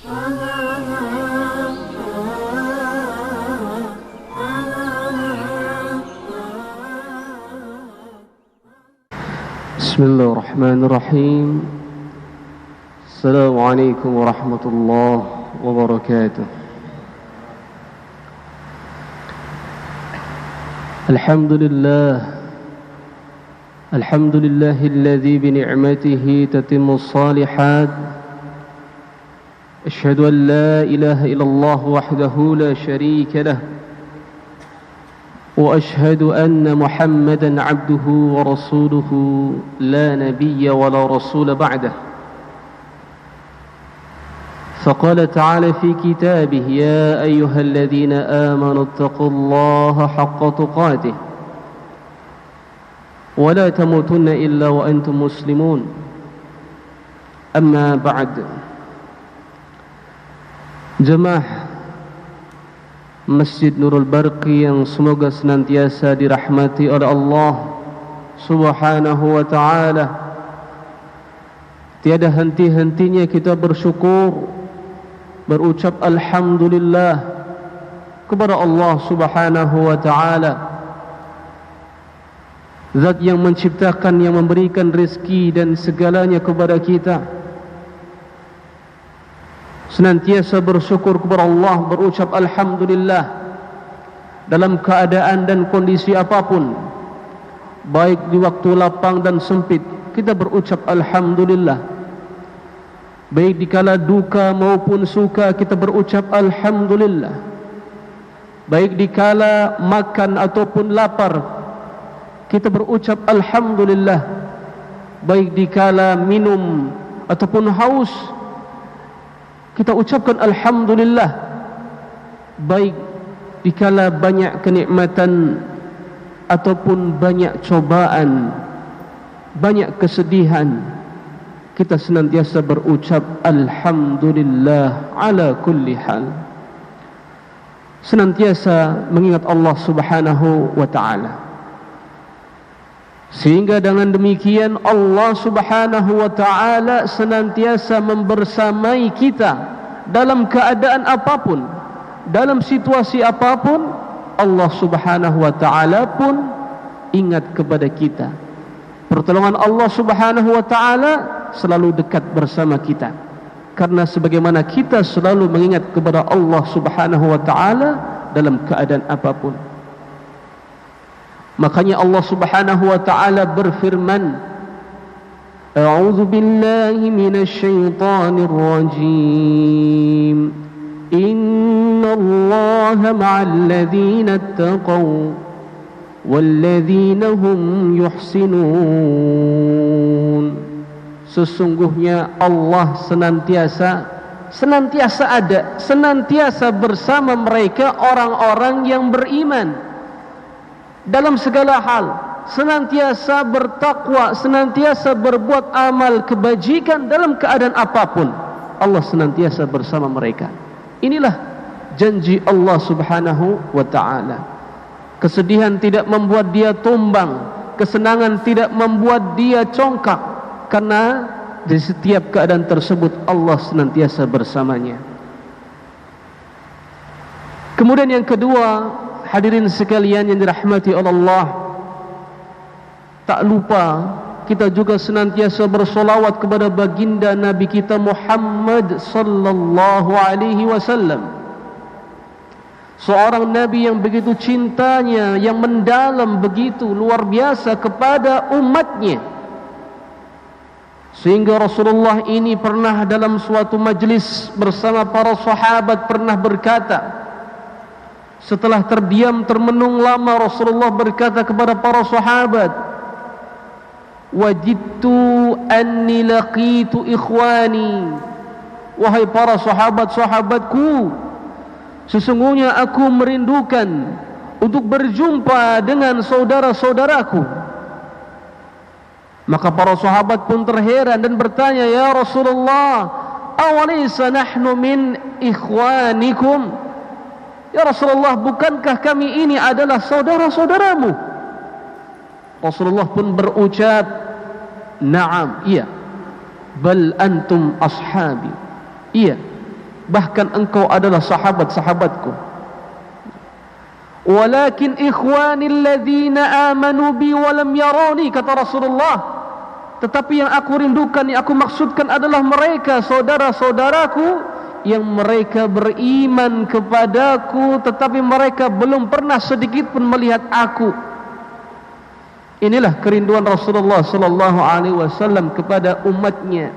Bismillahirrahmanirrahim. Assalamualaikum warahmatullahi wabarakatuh. Alhamdulillahilladzi bi ni'matihi tatimmus shalihat. Asyhadu an la ilaha illallah wahdahu la syarika lah. وأشهد أن محمدًا عبده ورسوله لا نبي ولا رسول بعده فقال تعالى في كتابه يا أيها الذين آمنوا اتقوا الله حق تقاته ولا تموتن إلا وأنتم مسلمون أما بعد جماعة Masjid Nurul Barqi yang semoga senantiasa dirahmati oleh Allah Subhanahu wa ta'ala. Tiada henti-hentinya kita bersyukur, berucap Alhamdulillah kepada Allah Subhanahu wa ta'ala, Zat yang menciptakan, yang memberikan rezeki dan segalanya kepada kita. Senantiasa bersyukur kepada Allah, berucap Alhamdulillah dalam keadaan dan kondisi apapun, baik di waktu lapang dan sempit, kita berucap Alhamdulillah. Baik di kala duka maupun suka, kita berucap Alhamdulillah. Baik di kala makan ataupun lapar, kita berucap Alhamdulillah. Baik di kala minum ataupun haus, kita ucapkan Alhamdulillah. Baik dikala banyak kenikmatan ataupun banyak cobaan, banyak kesedihan, kita senantiasa berucap Alhamdulillah ala kulli hal. Senantiasa mengingat Allah Subhanahu wa ta'ala, sehingga dengan demikian Allah Subhanahu wa ta'ala senantiasa membersamai kita dalam keadaan apapun, dalam situasi apapun. Allah Subhanahu wa ta'ala pun ingat kepada kita. Pertolongan Allah Subhanahu wa ta'ala selalu dekat bersama kita, karena sebagaimana kita selalu mengingat kepada Allah Subhanahu wa ta'ala dalam keadaan apapun. Makanya Allah Subhanahu wa ta'ala berfirman, A'udzu billahi minasy syaithanir rajim. Innallaha ma'al ladzina ittaqaw wal ladzina hum yuhsinun. Sesungguhnya Allah senantiasa ada, senantiasa bersama mereka orang-orang yang beriman dalam segala hal, senantiasa bertakwa, senantiasa berbuat amal kebajikan dalam keadaan apapun. Allah senantiasa bersama mereka. Inilah janji Allah Subhanahu wa ta'ala. Kesedihan tidak membuat dia tumbang, kesenangan tidak membuat dia congkak, karena di setiap keadaan tersebut Allah senantiasa bersamanya. Kemudian yang kedua, hadirin sekalian yang dirahmati oleh Allah, tak lupa kita juga senantiasa bersolawat kepada baginda Nabi kita Muhammad sallallahu alaihi wasallam, seorang Nabi yang begitu cintanya, yang mendalam, begitu luar biasa kepada umatnya, sehingga Rasulullah ini pernah dalam suatu majlis bersama para sahabat pernah berkata, setelah terdiam termenung lama, Rasulullah berkata kepada para sahabat, wajidtu anni laqitu ikhwani. Wahai para sahabat-sahabatku, sesungguhnya aku merindukan untuk berjumpa dengan saudara-saudaraku. Maka para sahabat pun terheran dan bertanya, ya Rasulullah, awalaysa nahnu min ikhwanikum? Ya Rasulullah, bukankah kami ini adalah saudara-saudaramu? Rasulullah pun berucap, na'am, iya, bal antum ashabi, iya, bahkan engkau adalah sahabat-sahabatku. Walakin ikhwani alladhina amanu bi wa lam yarani, kata Rasulullah, tetapi yang aku rindukan, yang aku maksudkan adalah mereka saudara-saudaraku yang mereka beriman kepadaku tetapi mereka belum pernah sedikit pun melihat aku. Inilah kerinduan Rasulullah sallallahu alaihi wasallam kepada umatnya.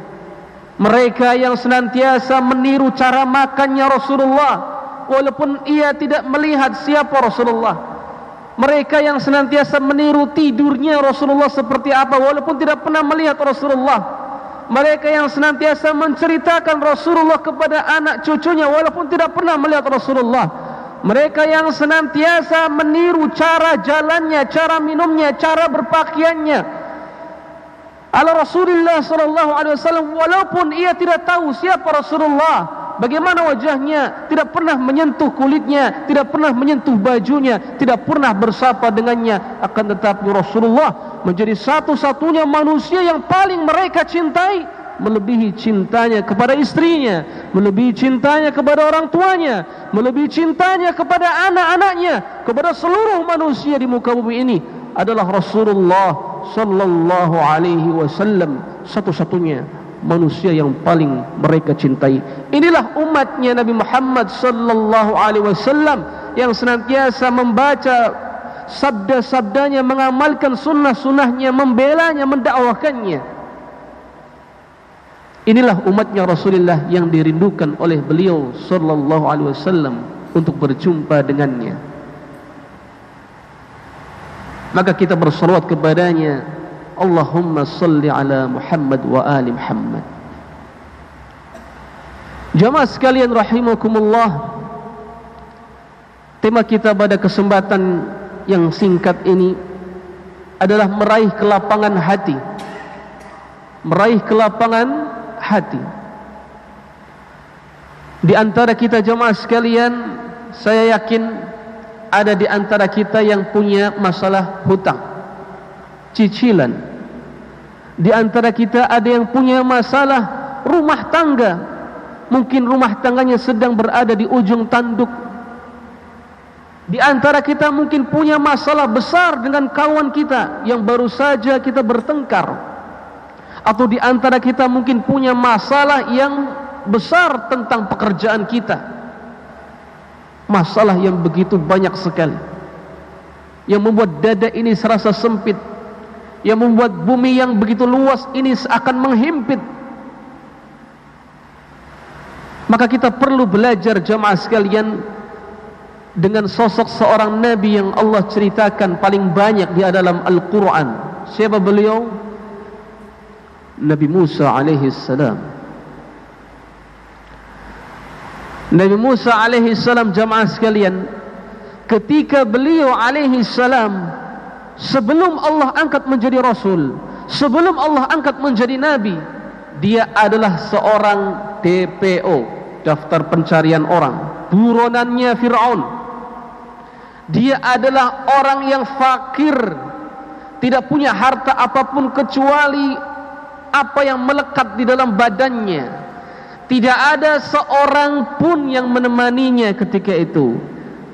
Mereka yang senantiasa meniru cara makannya Rasulullah walaupun ia tidak melihat siapa Rasulullah. Mereka yang senantiasa meniru tidurnya Rasulullah seperti apa walaupun tidak pernah melihat Rasulullah. Mereka yang senantiasa menceritakan Rasulullah kepada anak cucunya walaupun tidak pernah melihat Rasulullah. Mereka yang senantiasa meniru cara jalannya, cara minumnya, cara berpakaiannya ala Rasulullah sallallahu alaihi wasallam walaupun ia tidak tahu siapa Rasulullah, bagaimana wajahnya, tidak pernah menyentuh kulitnya, tidak pernah menyentuh bajunya, tidak pernah bersapa dengannya, akan tetapi Rasulullah menjadi satu-satunya manusia yang paling mereka cintai, melebihi cintanya kepada istrinya, melebihi cintanya kepada orang tuanya, melebihi cintanya kepada anak-anaknya, kepada seluruh manusia di muka bumi ini adalah Rasulullah sallallahu alaihi wasallam, satu-satunya manusia yang paling mereka cintai. Inilah umatnya Nabi Muhammad sallallahu alaihi wasallam yang senantiasa membaca sabda-sabdanya, mengamalkan sunnah-sunnahnya, membelanya, mendakwakannya. Inilah umatnya Rasulullah yang dirindukan oleh beliau sallallahu alaihi wasallam untuk berjumpa dengannya. Maka kita bersalawat kepadanya, Allahumma salli ala Muhammad wa ali Muhammad. Jamaah sekalian rahimakumullah, tema kita pada kesempatan yang singkat ini adalah meraih kelapangan hati. Meraih kelapangan hati. Di antara kita jamaah sekalian, saya yakin ada di antara kita yang punya masalah hutang, cicilan. Di antara kita ada yang punya masalah rumah tangga. Mungkin rumah tangganya sedang berada di ujung tanduk. Di antara kita mungkin punya masalah besar dengan kawan kita yang baru saja kita bertengkar. Atau di antara kita mungkin punya masalah yang besar tentang pekerjaan kita. Masalah yang begitu banyak sekali, yang membuat dada ini serasa sempit, yang membuat bumi yang begitu luas ini seakan menghimpit. Maka kita perlu belajar jamaah sekalian dengan sosok seorang Nabi yang Allah ceritakan paling banyak di dalam Al-Quran. Siapa beliau? Nabi Musa alaihi salam. Nabi Musa alaihi salam jamaah sekalian, ketika beliau alaihi salam sebelum Allah angkat menjadi Rasul, sebelum Allah angkat menjadi Nabi, dia adalah seorang DPO, daftar pencarian orang, buronannya Fir'aun. Dia adalah orang yang fakir, tidak punya harta apapun kecuali apa yang melekat di dalam badannya. Tidak ada seorang pun yang menemaninya ketika itu.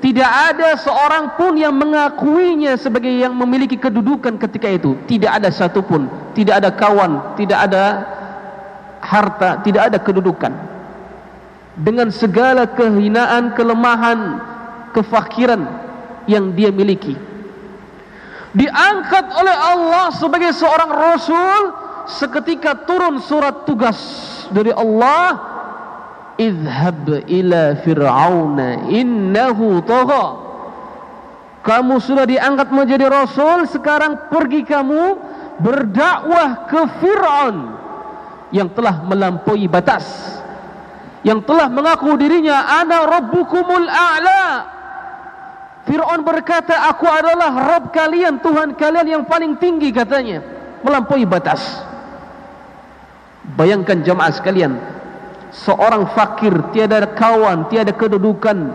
Tidak ada seorang pun yang mengakuinya sebagai yang memiliki kedudukan ketika itu. Tidak ada satupun. Tidak ada kawan, tidak ada harta, tidak ada kedudukan. Dengan segala kehinaan, kelemahan, kefakiran yang dia miliki, diangkat oleh Allah sebagai seorang Rasul. Seketika turun surat tugas dari Allah, idhab ila fir'auna innahu tagha. Kamu sudah diangkat menjadi Rasul, sekarang pergi kamu berdakwah ke Fir'aun yang telah melampaui batas, yang telah mengaku dirinya ana rabbukumul a'la. Fir'aun berkata, aku adalah Rabb kalian, Tuhan kalian yang paling tinggi, katanya, melampaui batas. Bayangkan jamaah sekalian, seorang fakir, tiada kawan, tiada kedudukan,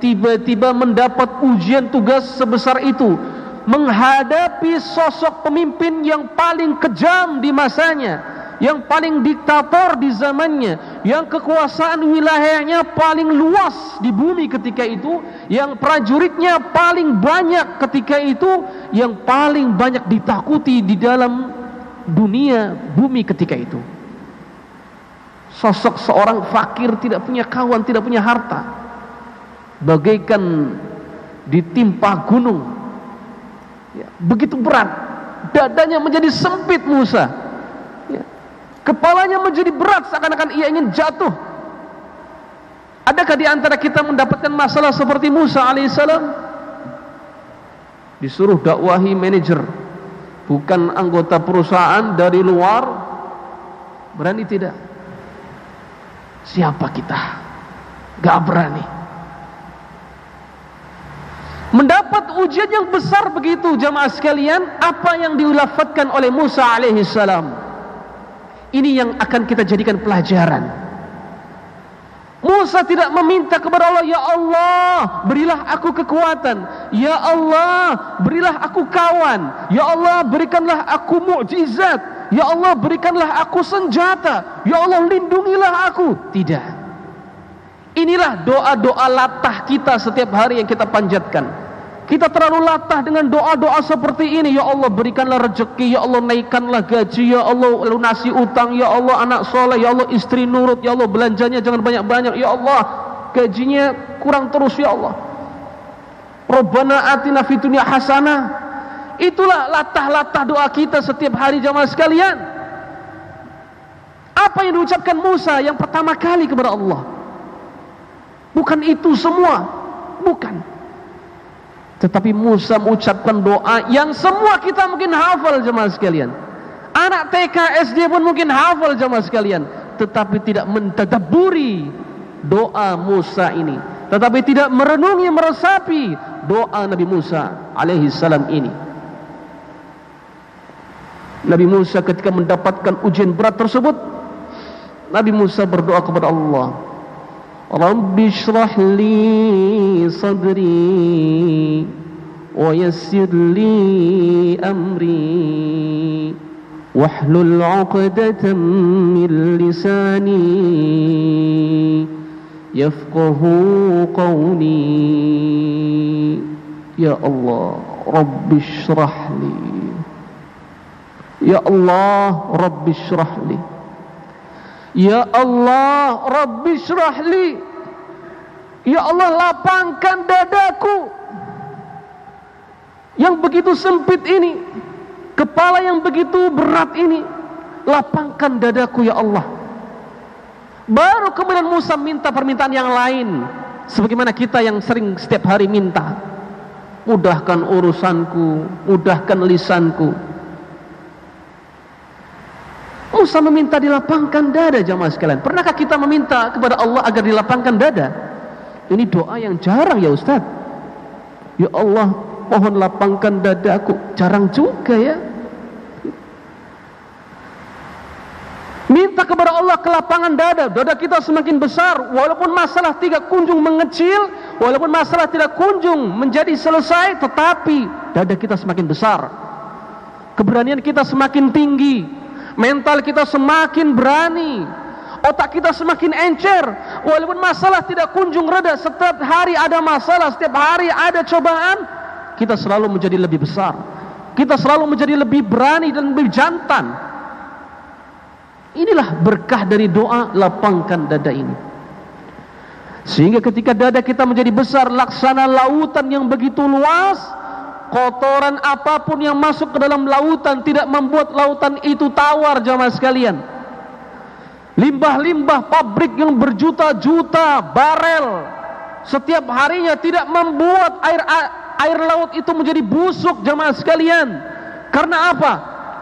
tiba-tiba mendapat ujian tugas sebesar itu, menghadapi sosok pemimpin yang paling kejam di masanya, yang paling diktator di zamannya, yang kekuasaan wilayahnya paling luas di bumi ketika itu, yang prajuritnya paling banyak ketika itu, yang paling banyak ditakuti di dalam dunia bumi ketika itu. Sosok seorang fakir, tidak punya kawan, tidak punya harta, bagaikan ditimpa gunung, ya, begitu berat, dadanya menjadi sempit Musa, ya, kepalanya menjadi berat seakan-akan ia ingin jatuh. Adakah di antara kita mendapatkan masalah seperti Musa alaihissalam? Disuruh dakwahi manajer, bukan anggota perusahaan dari luar, berani tidak? Siapa kita? Gak berani. Mendapat ujian yang besar begitu jamaah sekalian, apa yang diulafatkan oleh Musa alaihissalam, ini yang akan kita jadikan pelajaran. Musa tidak meminta kepada Allah, ya Allah berilah aku kekuatan, ya Allah berilah aku kawan, ya Allah berikanlah aku mukjizat, ya Allah berikanlah aku senjata, ya Allah lindungilah aku. Tidak. Inilah doa-doa latah kita setiap hari yang kita panjatkan. Kita terlalu latah dengan doa-doa seperti ini. Ya Allah berikanlah rezeki, ya Allah naikkanlah gaji, ya Allah lunasi utang, ya Allah anak soleh, ya Allah istri nurut, ya Allah belanjanya jangan banyak-banyak, ya Allah gajinya kurang terus, ya Allah Rabbana atina fid dunya hasanah. Itulah latah-latah doa kita setiap hari jamaah sekalian. Apa yang diucapkan Musa yang pertama kali kepada Allah? Bukan itu semua, bukan. Tetapi Musa mengucapkan doa yang semua kita mungkin hafal jemaah sekalian. Anak TK SD pun mungkin hafal jemaah sekalian. Tetapi tidak mentadabburi doa Musa ini, tetapi tidak merenungi, meresapi doa Nabi Musa alaihissalam ini. Nabi Musa ketika mendapatkan ujian berat tersebut, Nabi Musa berdoa kepada Allah, Rabbi shrah li sadri wa yassir li amri wahlul 'uqdatam min lisani yafqahu qawli. Ya Allah, Rabbi shrah li, ya Allah Rabbi shrah li, ya Allah Rabbi shrah li, ya Allah lapangkan dadaku yang begitu sempit ini, kepala yang begitu berat ini, lapangkan dadaku ya Allah. Baru kemudian Musa minta permintaan yang lain, sebagaimana kita yang sering setiap hari minta, mudahkan urusanku, mudahkan lisanku. Musa meminta dilapangkan dada jamaah sekalian. Pernahkah kita meminta kepada Allah agar dilapangkan dada? Ini doa yang jarang ya Ustaz. Ya Allah mohon lapangkan dadaku, jarang juga ya. Minta kepada Allah kelapangan dada, dada kita semakin besar, walaupun masalah tidak kunjung mengecil, walaupun masalah tidak kunjung menjadi selesai, tetapi dada kita semakin besar, keberanian kita semakin tinggi, mental kita semakin berani, otak kita semakin encer, walaupun masalah tidak kunjung reda, setiap hari ada masalah, setiap hari ada cobaan, kita selalu menjadi lebih besar, kita selalu menjadi lebih berani dan lebih jantan. Inilah berkah dari doa lapangkan dada ini, sehingga ketika dada kita menjadi besar laksana lautan yang begitu luas, kotoran apapun yang masuk ke dalam lautan tidak membuat lautan itu tawar jamaah sekalian. Limbah-limbah pabrik yang berjuta-juta barel setiap harinya tidak membuat air laut itu menjadi busuk jamaah sekalian. Karena apa?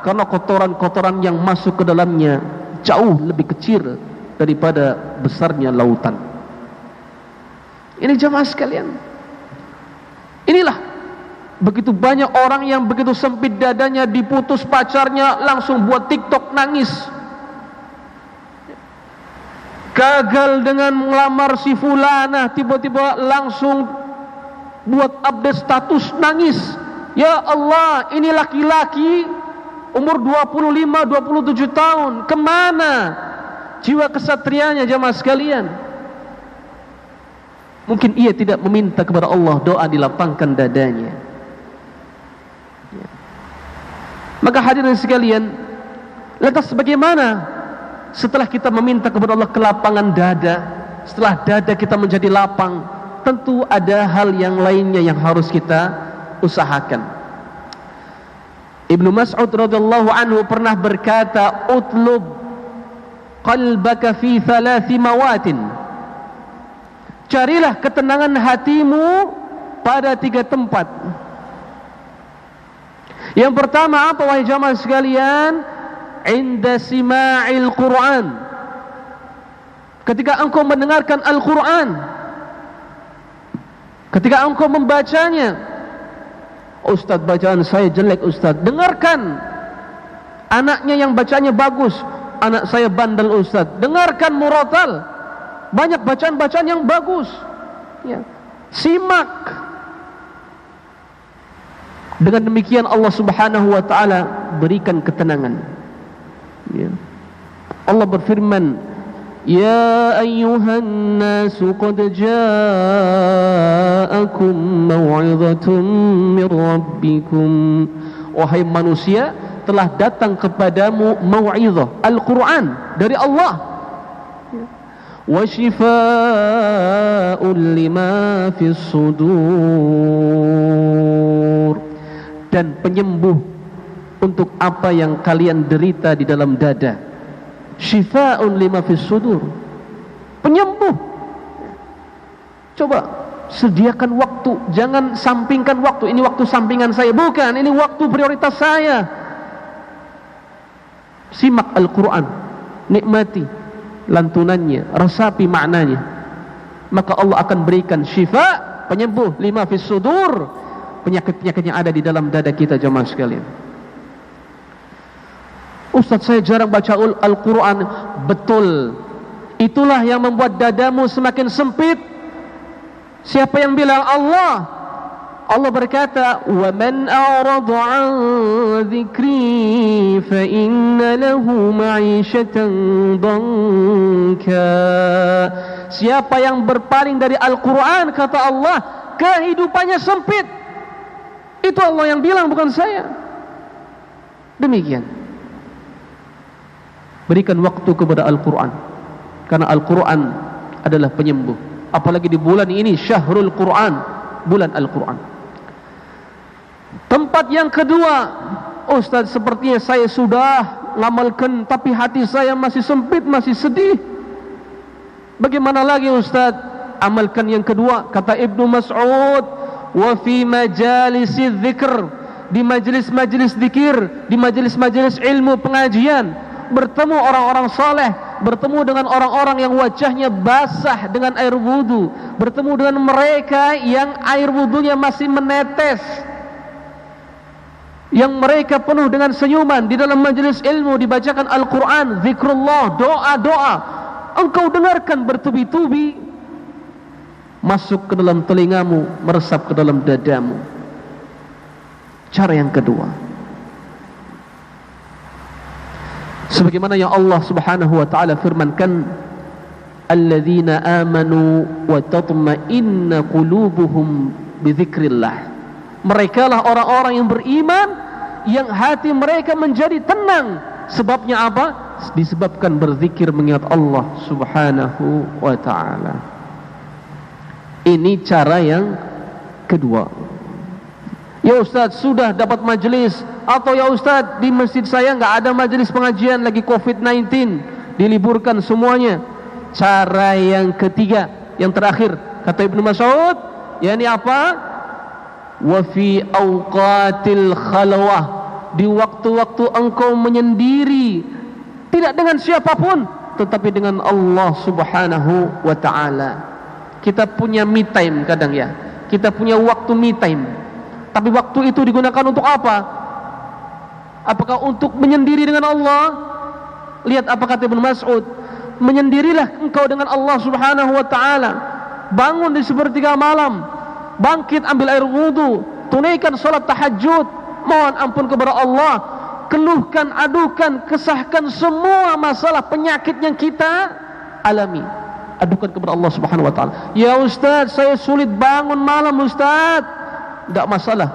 Karena kotoran-kotoran yang masuk ke dalamnya jauh lebih kecil daripada besarnya lautan. Ini jamaah sekalian, inilah begitu banyak orang yang begitu sempit dadanya, diputus pacarnya langsung buat TikTok nangis, gagal dengan melamar si fulana tiba-tiba langsung buat update status nangis. Ya Allah, ini laki-laki umur 25-27 tahun, kemana? jiwa kesatrianya jamaah sekalian. Mungkin ia tidak meminta kepada Allah doa dilapangkan dadanya. Maka hadirin sekalian, lantas bagaimana setelah kita meminta kepada Allah kelapangan dada, setelah dada kita menjadi lapang, tentu ada hal yang lainnya yang harus kita usahakan. Ibnu Mas'ud radhiyallahu anhu pernah berkata, "Utlub qalbaka fi thalathi mawatin." Carilah ketenangan hatimu pada 3 tempat. Yang pertama apa wahai jamaah sekalian? Inda sima'il Qur'an. Ketika engkau mendengarkan Al-Quran, ketika engkau membacanya. Ustaz, bacaan saya jelek Ustaz. Dengarkan. Anaknya yang bacanya bagus, anak saya bandel Ustaz. Dengarkan murotal. Banyak bacaan-bacaan yang bagus. Ya. Simak. Dengan demikian Allah Subhanahu wa taala berikan ketenangan. Ya. Allah berfirman, "Ya ayyuhan nasu qad ja'akum mau'izatun min rabbikum." Wahai manusia, telah datang kepadamu mau'izah, Al-Qur'an dari Allah. Ya. Wa shifaa'un lima fis sudur. Dan penyembuh untuk apa yang kalian derita di dalam dada. Shifa'un lima fis sudur. Penyembuh. Coba sediakan waktu, jangan sampingkan waktu. Ini waktu sampingan saya, bukan, ini waktu prioritas saya. Simak Al-Quran, nikmati lantunannya, resapi maknanya, maka Allah akan berikan syifa, penyembuh lima fis sudur, penyakit-penyakit yang ada di dalam dada kita jemaah sekalian. Ustaz, saya jarang baca Al-Quran. Betul, itulah yang membuat dadamu semakin sempit. Siapa yang bilang? Allah. Allah berkata, "Wa man a'rada 'an dzikri fa inna lahu ma'isyatan dhanka." Siapa yang berpaling dari Al-Quran, kata Allah, kehidupannya sempit. Itu Allah yang bilang, bukan saya. Demikian. Berikan waktu kepada Al-Quran, karena Al-Quran adalah penyembuh. Apalagi di bulan ini, Syahrul Quran, bulan Al-Quran. Tempat yang kedua, Ustaz, sepertinya saya sudah ngamalkan, tapi hati saya masih sempit, masih sedih. Bagaimana lagi Ustaz? Amalkan yang kedua, kata Ibnu Mas'ud, wa fi majalisiz dzikr, di majelis-majelis zikir, di majelis-majelis ilmu pengajian, bertemu orang-orang saleh, bertemu dengan orang-orang yang wajahnya basah dengan air wudu, bertemu dengan mereka yang air wudunya masih menetes, yang mereka penuh dengan senyuman. Di dalam majelis ilmu dibacakan Al-Quran, zikrullah, doa-doa, engkau dengarkan bertubi-tubi, masuk ke dalam telingamu, meresap ke dalam dadamu. Cara yang kedua, sebagaimana yang Allah Subhanahu wa taala firmankan, alladzina amanu wa tatma'inna qulubuhum bidzikrillah. Mereka lah orang-orang yang beriman, yang hati mereka menjadi tenang. Sebabnya apa? Disebabkan berzikir mengingat Allah Subhanahu wa taala. Ini cara yang kedua. Ya Ustaz, sudah dapat majelis, atau ya Ustaz, di masjid saya enggak ada majelis pengajian, lagi COVID-19, diliburkan semuanya. Cara yang ketiga, yang terakhir, kata Ibnu Mas'ud, yakni apa? Wa fi awqatil khalwah, di waktu-waktu engkau menyendiri, tidak dengan siapapun, tetapi dengan Allah Subhanahu wa ta'ala. Kita punya me time kadang ya, kita punya waktu me time, tapi waktu itu digunakan untuk apa? Apakah untuk menyendiri dengan Allah? Lihat apa kata Ibnu Mas'ud, menyendirilah engkau dengan Allah Subhanahu wa ta'ala. Bangun di sepertiga malam, bangkit ambil air wudu, tunaikan salat tahajud, mohon ampun kepada Allah, keluhkan, adukan, kesahkan semua masalah penyakit yang kita alami. Adukan kepada Allah Subhanahu wa taala. Ya Ustaz, saya sulit bangun malam Ustaz. Tak masalah.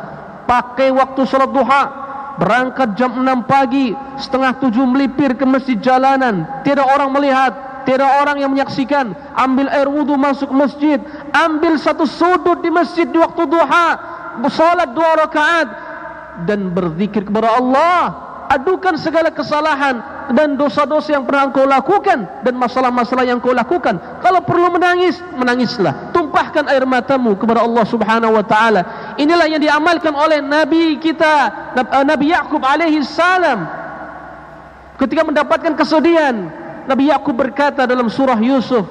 Pakai waktu salat duha. Berangkat jam 6 pagi, setengah 7 melipir ke masjid jalanan. Tiada orang melihat, tiada orang yang menyaksikan. Ambil air wudu, masuk masjid. Ambil satu sudut di masjid di waktu duha. Salat 2 rakaat. Dan berzikir kepada Allah. Adukan segala kesalahan dan dosa-dosa yang pernah engkau lakukan dan masalah-masalah yang engkau lakukan. Kalau perlu menangis, menangislah. Tumpahkan air matamu kepada Allah Subhanahu wa taala. Inilah yang diamalkan oleh Nabi kita, Nabi Yaqub alaihi salam. Ketika mendapatkan kesedihan, Nabi Yaqub berkata dalam surah Yusuf,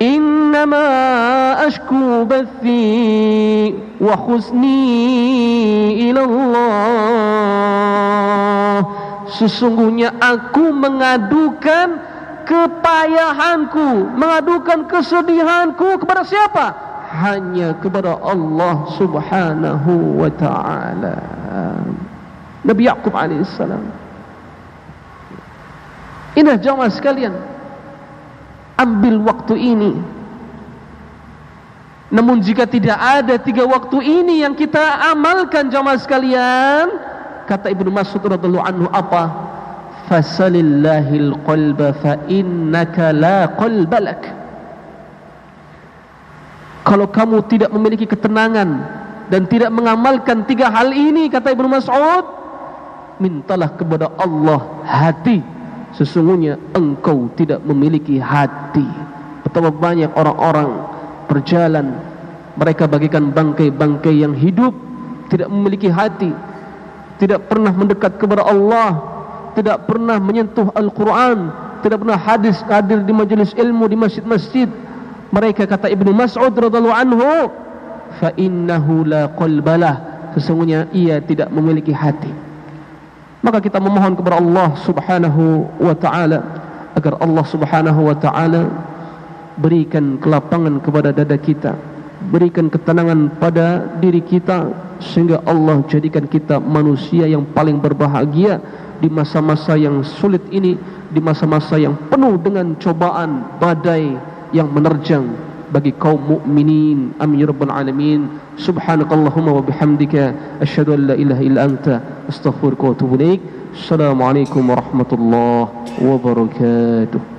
"Innama ashku bathi wa khuzni ila Allah." Sesungguhnya aku mengadukan kepayahanku, mengadukan kesedihanku kepada siapa? Hanya kepada Allah Subhanahu wa ta'ala. Nabi Yaqub alaihissalam. Indah jamaah sekalian, ambil waktu ini. Namun jika tidak ada 3 waktu ini yang kita amalkan jamaah sekalian, kata Ibnu Mas'ud radhiyallahu anhu apa? Fasalillahil qalba fa innaka la qalba lak. Kalau kamu tidak memiliki ketenangan dan tidak mengamalkan 3 hal ini, kata Ibnu Mas'ud, mintalah kepada Allah hati. Sesungguhnya engkau tidak memiliki hati. Betapa banyak orang-orang berjalan, mereka bagikan bangkai-bangkai yang hidup, tidak memiliki hati, tidak pernah mendekat kepada Allah, tidak pernah menyentuh Al-Quran, tidak pernah hadir di majelis ilmu, di masjid-masjid. Mereka, kata Ibnu Mas'ud radhiyallahu anhu, fa innahu la qalbalah, sesungguhnya ia tidak memiliki hati. Maka kita memohon kepada Allah Subhanahu wa ta'ala agar Allah Subhanahu wa ta'ala berikan kelapangan kepada dada kita, berikan ketenangan pada diri kita, sehingga Allah jadikan kita manusia yang paling berbahagia di masa-masa yang sulit ini, di masa-masa yang penuh dengan cobaan, badai yang menerjang bagi kaum mukminin. Amin ya rabbal alamin. Subhanakallahumma wa bihamdika asyhadu an la ilaha illa anta astaghfiruka wa atubu ilaik. Assalamualaikum warahmatullahi wabarakatuh.